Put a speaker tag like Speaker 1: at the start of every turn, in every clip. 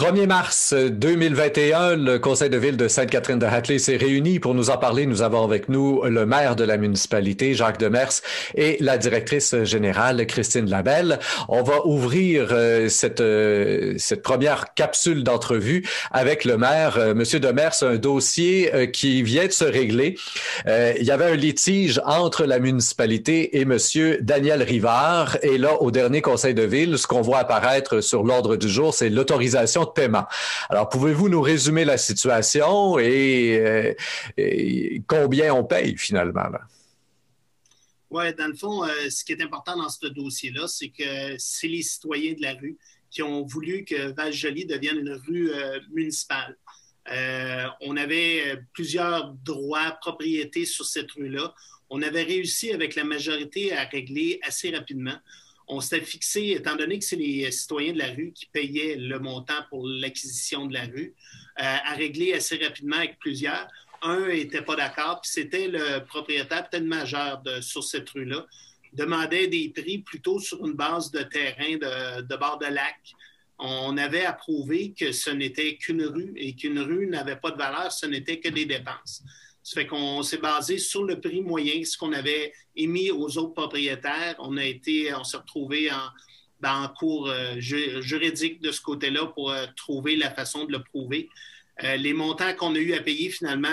Speaker 1: 1er mars 2021, le Conseil de ville de Sainte-Catherine-de-Hatley s'est réuni pour nous en parler. Nous avons avec nous le maire de la municipalité, Jacques Demers, et la directrice générale, Christine Labelle. On va ouvrir cette première capsule d'entrevue avec le maire. Monsieur Demers, un dossier qui vient de se régler. Il y avait un litige entre la municipalité et Monsieur Daniel Rivard. Et là, au dernier Conseil de ville, ce qu'on voit apparaître sur l'ordre du jour, c'est l'autorisation de paiement. Alors, pouvez-vous nous résumer la situation et combien on paye finalement, là?
Speaker 2: Oui, dans le fond, ce qui est important dans ce dossier-là, c'est que c'est les citoyens de la rue qui ont voulu que Val-Joli devienne une rue municipale. On avait plusieurs droits, propriétés sur cette rue-là. On avait réussi avec la majorité à régler assez rapidement. On s'était fixé, étant donné que c'est les citoyens de la rue qui payaient le montant pour l'acquisition de la rue, à régler assez rapidement avec plusieurs. Un n'était pas d'accord, puis c'était le propriétaire, peut-être majeur sur cette rue-là, demandait des prix plutôt sur une base de terrain de bord de lac. On avait approuvé que ce n'était qu'une rue et qu'une rue n'avait pas de valeur, ce n'était que des dépenses. Ça fait qu'on s'est basé sur le prix moyen, ce qu'on avait émis aux autres propriétaires. On s'est retrouvé en cours juridique de ce côté-là pour trouver la façon de le prouver. Les montants qu'on a eu à payer, finalement,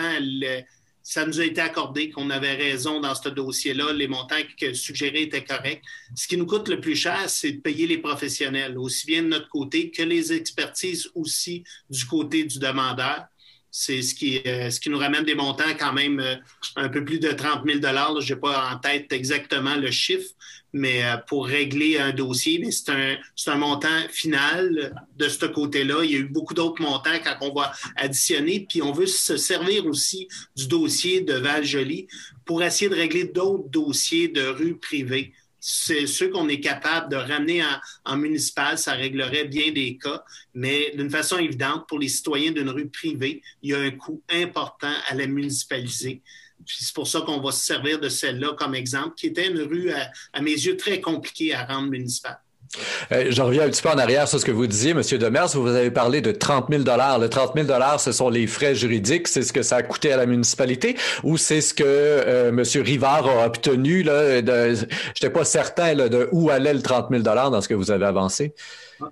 Speaker 2: ça nous a été accordé qu'on avait raison dans ce dossier-là. Les montants suggérés étaient corrects. Ce qui nous coûte le plus cher, c'est de payer les professionnels, aussi bien de notre côté que les expertises aussi du côté du demandeur. C'est ce qui nous ramène des montants quand même un peu plus de 30 000 $. Je n'ai pas en tête exactement le chiffre, mais pour régler un dossier, mais c'est un montant final de ce côté-là. Il y a eu beaucoup d'autres montants quand on va additionner, puis on veut se servir aussi du dossier de Val-Joli pour essayer de régler d'autres dossiers de rues privées. C'est sûr qu'on est capable de ramener en municipal, ça réglerait bien des cas, mais d'une façon évidente, pour les citoyens d'une rue privée, il y a un coût important à la municipaliser. Puis c'est pour ça qu'on va se servir de celle-là comme exemple, qui était une rue, à mes yeux, très compliquée à rendre municipale.
Speaker 1: Je reviens un petit peu en arrière sur ce que vous disiez, M. Demers. Vous avez parlé de 30 000 $. Le 30 000 $, ce sont les frais juridiques. C'est ce que ça a coûté à la municipalité ou c'est ce que M. Rivard a obtenu? Je n'étais pas certain de où allait le 30 000 $ dans ce que vous avez avancé.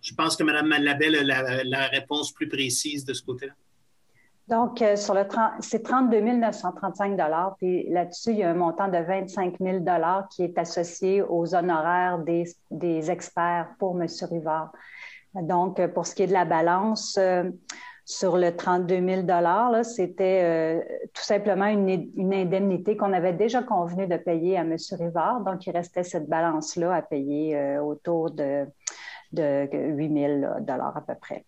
Speaker 2: Je pense que Mme Labelle a la réponse plus précise de ce côté-là.
Speaker 3: Donc, c'est 32 935 $. Puis là-dessus, il y a un montant de 25 000 $ qui est associé aux honoraires des experts pour M. Rivard. Donc, pour ce qui est de la balance, sur le 32 000 $, là, c'était tout simplement une indemnité qu'on avait déjà convenu de payer à M. Rivard. Donc, il restait cette balance-là à payer autour de 8 000 $ à peu près.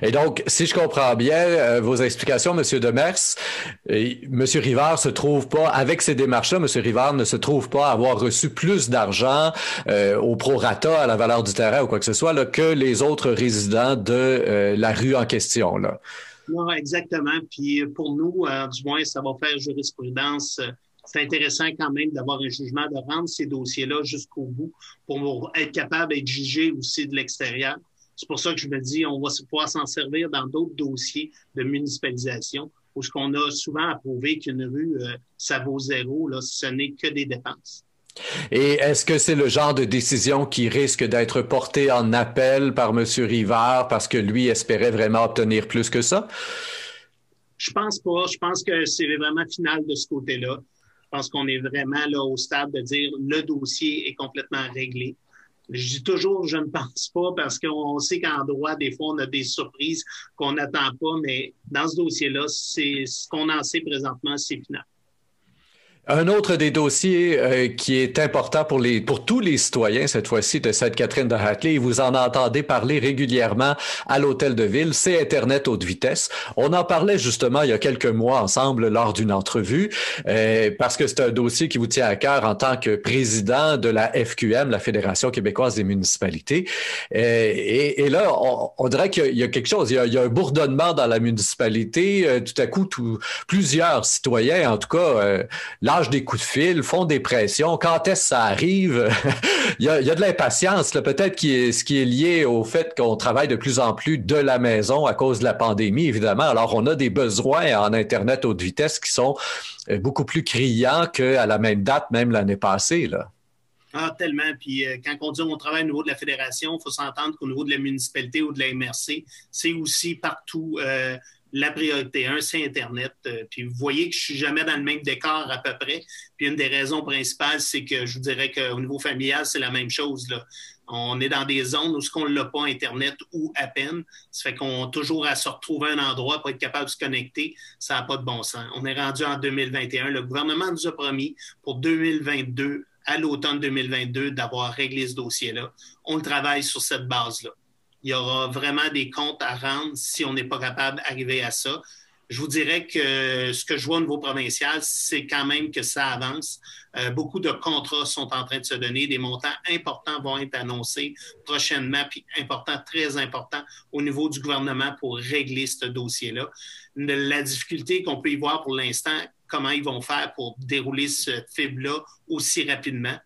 Speaker 1: Et donc, si je comprends bien vos explications, M. Demers, M. Rivard se trouve pas, avec ces démarches-là, M. Rivard ne se trouve pas avoir reçu plus d'argent au prorata, à la valeur du terrain ou quoi que ce soit, là, que les autres résidents de la rue en question, là.
Speaker 2: Non, exactement. Puis pour nous, du moins, ça va faire jurisprudence. C'est intéressant quand même d'avoir un jugement, de rendre ces dossiers-là jusqu'au bout pour être capable d'être jugé aussi de l'extérieur. C'est pour ça que je me dis, on va pouvoir s'en servir dans d'autres dossiers de municipalisation où ce qu'on a souvent approuvé qu'une rue, ça vaut zéro, là, ce n'est que des dépenses.
Speaker 1: Et est-ce que c'est le genre de décision qui risque d'être portée en appel par M. Rivard parce que lui espérait vraiment obtenir plus que ça?
Speaker 2: Je pense pas. Je pense que c'est vraiment final de ce côté-là. Je pense qu'on est vraiment là au stade de dire le dossier est complètement réglé. Je dis toujours, je ne pense pas, parce qu'on sait qu'en droit, des fois, on a des surprises qu'on n'attend pas, mais dans ce dossier-là, c'est ce qu'on en sait présentement, c'est final.
Speaker 1: Un autre des dossiers qui est important pour tous les citoyens, cette fois-ci, de Sainte-Catherine-de-Hatley, et vous en entendez parler régulièrement à l'hôtel de ville, c'est Internet haute vitesse. On en parlait justement il y a quelques mois ensemble lors d'une entrevue, parce que c'est un dossier qui vous tient à cœur en tant que président de la FQM, la Fédération québécoise des municipalités. Et là, on dirait qu'il y a quelque chose, il y a un bourdonnement dans la municipalité. Tout à coup, plusieurs citoyens, en tout cas, lâchent des coups de fil, font des pressions. Quand est-ce que ça arrive? il y a de l'impatience, là, peut-être ce qui est lié au fait qu'on travaille de plus en plus de la maison à cause de la pandémie, évidemment. Alors, on a des besoins en Internet haute vitesse qui sont beaucoup plus criants qu'à la même date, même l'année passée, là.
Speaker 2: Ah, tellement. Puis quand on dit on travaille au niveau de la fédération, il faut s'entendre qu'au niveau de la municipalité ou de la MRC, c'est aussi partout la priorité 1, c'est Internet. Puis vous voyez que je suis jamais dans le même décor à peu près. Puis une des raisons principales, c'est que je vous dirais qu'au niveau familial, c'est la même chose, là. On est dans des zones où ce qu'on l'a pas Internet ou à peine. Ça fait qu'on a toujours à se retrouver un endroit pour être capable de se connecter. Ça n'a pas de bon sens. On est rendu en 2021. Le gouvernement nous a promis pour 2022 à l'automne 2022 d'avoir réglé ce dossier-là. On travaille sur cette base-là. Il y aura vraiment des comptes à rendre si on n'est pas capable d'arriver à ça. Je vous dirais que ce que je vois au niveau provincial, c'est quand même que ça avance. Beaucoup de contrats sont en train de se donner. Des montants importants vont être annoncés prochainement, puis importants, très importants au niveau du gouvernement pour régler ce dossier-là. La difficulté qu'on peut y voir pour l'instant, comment ils vont faire pour dérouler cette fibre-là aussi rapidement.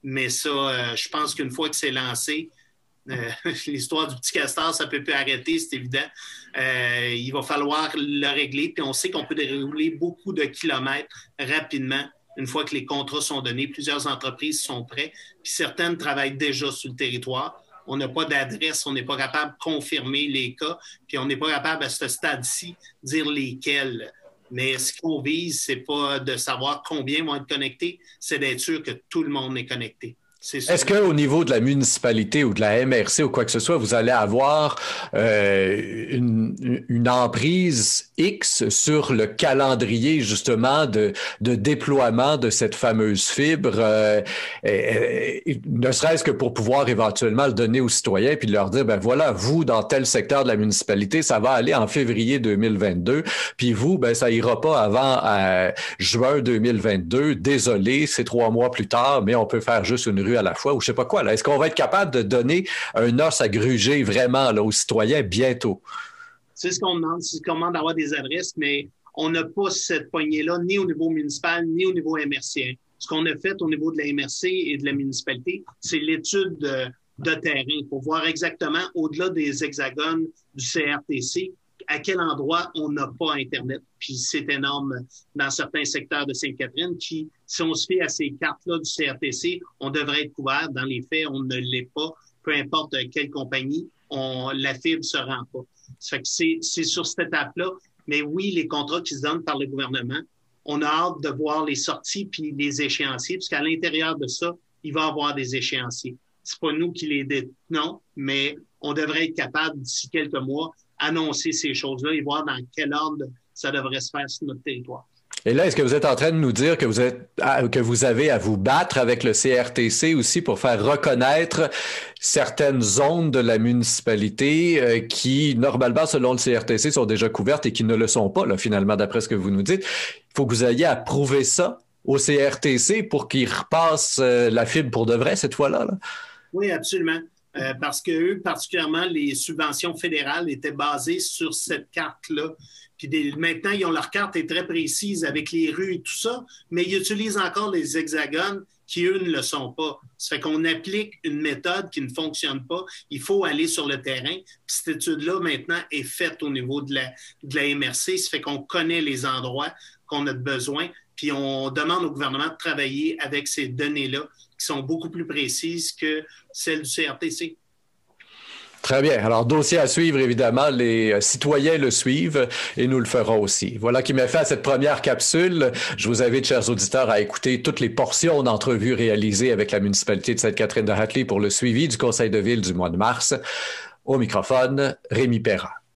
Speaker 2: Mais ça, je pense qu'une fois que c'est lancé, l'histoire du petit castor, ça ne peut plus arrêter, c'est évident. Il va falloir le régler, puis on sait qu'on peut dérouler beaucoup de kilomètres rapidement une fois que les contrats sont donnés. Plusieurs entreprises sont prêtes, puis certaines travaillent déjà sur le territoire. On n'a pas d'adresse, on n'est pas capable de confirmer les cas, puis on n'est pas capable à ce stade-ci de dire lesquels. Mais ce qu'on vise, c'est pas de savoir combien vont être connectés, c'est d'être sûr que tout le monde est connecté.
Speaker 1: Est-ce qu'au niveau de la municipalité ou de la MRC ou quoi que ce soit, vous allez avoir une emprise X sur le calendrier justement de déploiement de cette fameuse fibre, ne serait-ce que pour pouvoir éventuellement le donner aux citoyens puis leur dire, ben voilà, vous, dans tel secteur de la municipalité, ça va aller en février 2022, puis vous, ben ça ira pas avant juin 2022. Désolé, c'est 3 mois plus tard, mais on peut faire juste une rue à la fois ou je sais pas quoi. Là. Est-ce qu'on va être capable de donner un os à gruger vraiment là, aux citoyens bientôt?
Speaker 2: C'est ce qu'on demande. C'est ce qu'on demande d'avoir des adresses, mais on n'a pas cette poignée-là ni au niveau municipal ni au niveau MRC. Ce qu'on a fait au niveau de la MRC et de la municipalité, c'est l'étude de terrain pour voir exactement au-delà des hexagones du CRTC à quel endroit on n'a pas Internet. Puis c'est énorme dans certains secteurs de Sainte-Catherine qui, si on se fie à ces cartes-là du CRTC, on devrait être couvert. Dans les faits, on ne l'est pas. Peu importe quelle compagnie, la fibre ne se rend pas. Ça fait que c'est sur cette étape-là. Mais oui, les contrats qui se donnent par le gouvernement, on a hâte de voir les sorties puis les échéanciers, puisqu'à l'intérieur de ça, il va y avoir des échéanciers. C'est pas nous qui les détenons, mais on devrait être capable, d'ici quelques mois, annoncer ces choses-là et voir dans quel ordre ça devrait se faire sur notre territoire.
Speaker 1: Et là, est-ce que vous êtes en train de nous dire que vous avez à vous battre avec le CRTC aussi pour faire reconnaître certaines zones de la municipalité qui, normalement, selon le CRTC, sont déjà couvertes et qui ne le sont pas, là, finalement, d'après ce que vous nous dites? Il faut que vous ayez à prouver ça au CRTC pour qu'ils repassent la fibre pour de vrai cette fois-là, là?
Speaker 2: Oui, absolument. Parce que eux, particulièrement, les subventions fédérales étaient basées sur cette carte-là. Puis maintenant, ils ont leur carte est très précise avec les rues et tout ça, mais ils utilisent encore les hexagones qui, eux, ne le sont pas. Ça fait qu'on applique une méthode qui ne fonctionne pas. Il faut aller sur le terrain. Puis cette étude-là, maintenant, est faite au niveau de la MRC. Ça fait qu'on connaît les endroits qu'on a besoin. Puis on demande au gouvernement de travailler avec ces données-là qui sont beaucoup plus précises que celles du CRTC.
Speaker 1: Très bien. Alors, dossier à suivre, évidemment. Les citoyens le suivent et nous le ferons aussi. Voilà qui met fin à cette première capsule. Je vous invite, chers auditeurs, à écouter toutes les portions d'entrevues réalisées avec la municipalité de Sainte-Catherine-de-Hatley pour le suivi du Conseil de ville du mois de mars. Au microphone, Rémi Perra.